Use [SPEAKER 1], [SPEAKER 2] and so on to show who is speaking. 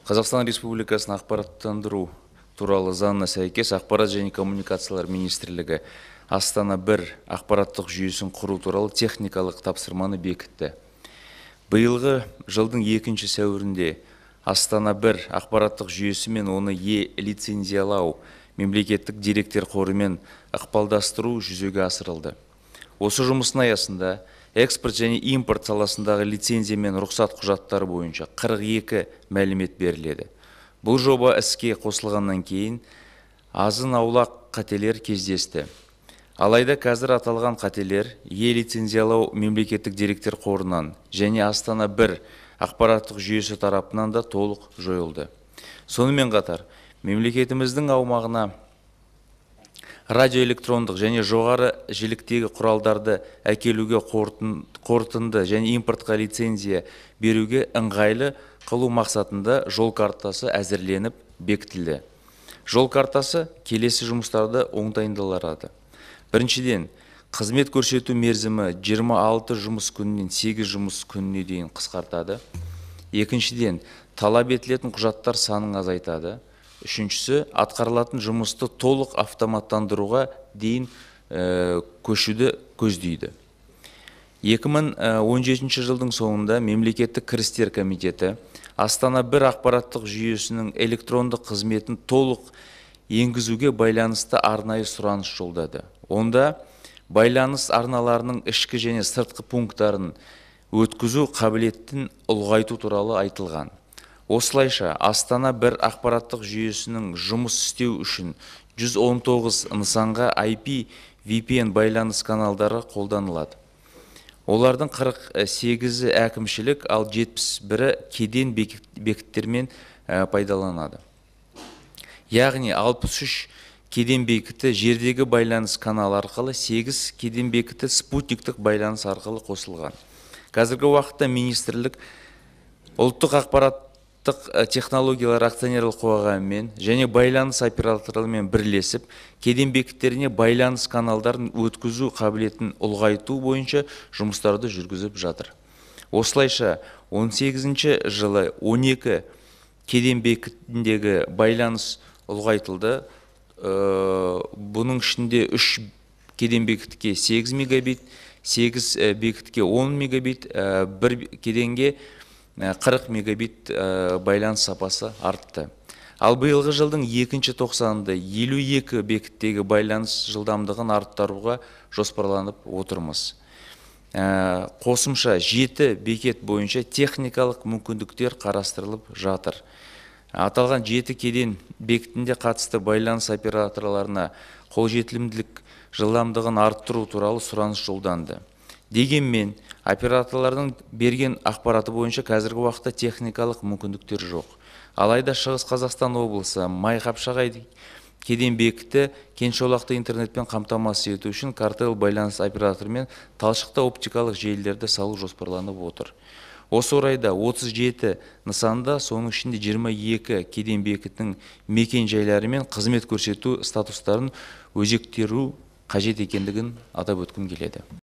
[SPEAKER 1] Қазақстан Республикасының ақпараттандыру туралы заңына сәйкес Ақпарат және коммуникациялар министрлігі Астана 1 ақпараттық жүйесін құру туралы техникалық тапсырманы бекітті. Биылғы жылдың 2 сәуірінде Астана 1 ақпараттық жүйесі мен оны лицензиялау мемлекеттік деректер қорымен ықпалдастыру жүзеге асырылды. Осы жұмыстың аясында экспорт және импорт саласындағы лицензия мен рұқсат құжаттары бойынша 42 мәлімет беріледі. Бұл жоба іске қосылғаннан кейін азын-аулақ қателер кездесті. Алайда қазір аталған қателер лицензиялау мемлекеттік деректер қорынан және Астана 1 ақпараттық жүйесі тарапынан да толық жойылды. Сонымен қатар, мемлекетіміздің аумағына радиоэлектрондық және жоғары жіліктегі құралдарды әкелуге қорытынды және импортқа лицензия беруге ыңғайлы қылу мақсатында жол картасы әзірленіп бекітілді. Жол картасы келесі жұмыстарды оңтайландырады. Біріншіден, қызмет көрсету мерзімі 26 жұмыс күнінен 8 жұмыс күніне дейін қысқартады. Екіншіден, талап етілетін құжаттар санын азайтады. Үшіншісі, атқарылатын жұмысты толық автоматтандыруға дейін көшуді көздейді. 2017 жылдың соңында Мемлекеттік кірістер комитеті Астана 1 ақпараттық жүйесінің электрондық қызметін толық енгізуге байланысты арнайы сұраныс жолдады. Онда байланыс арналарының ішкі және сыртқы пункттарын өткізу қабілетін ұлғайту туралы айтылған. Осылайша Астана 1 ақпараттық жүйесінің жұмыс істеу үшін 119 нысанға IP VPN байланыс каналдары қолданылады. Олардың 48-і әкімшілік, ал 71-і кеден бекеттермен пайдаланады. Яғни 63 кеден бекеті жердегі байланыс каналы арқылы, 8 кеден бекеті спутниктік байланыс арқылы қосылған. Қазіргі уақытта министрлік ұлттық ақпараттық технологиялар акционерлік қоғамымен және байланыс операторларымен бірлесіп, кеден бекеттеріне байланыс каналдарын өткізу қабілетін ұлғайту бойынша жұмыстарды жүргізіп жатыр. Осылайша 18 жылы 12 кеден бекетіндегі байланыс ұлғайтылды. Бұның ішінде 3 кеден бекетке 8 мегабит, 8 бекетке 10 мегабит, 1 кеденге 40 мегабит байланыс сапасы артты. Ал биылғы жылдың 2 тоқсанында 52 бекеттегі байланыс жылдамдығын арттыруға жоспарланып отырмыз. Қосымша 7 бекет бойынша техникалық мүмкіндіктер қарастырылып жатыр. Аталған 7 кеден бекетінде қатысты байланыс операторларына қолжетімділік жылдамдығын арттыру туралы сұраныс жолданды. Дегенмен, операторлардың берген ақпараты бойынша қазіргі уақытта техникалық мүмкіндіктер жоқ. Алайда Шығыс Қазақстан облысы Майқапшағай кеден бекеті кеңжолақты интернетпен қамтамасыз ету үшін картел байланыс операторымен талшықты оптикалық желілерді салу жоспарланып отыр. Осы орайда 37 нысанда, соның ішінде 22 кеден бекетінің мекен жайлары мен қызмет көрсету статустарын өзектіру қажет екендігін атап өткім келеді.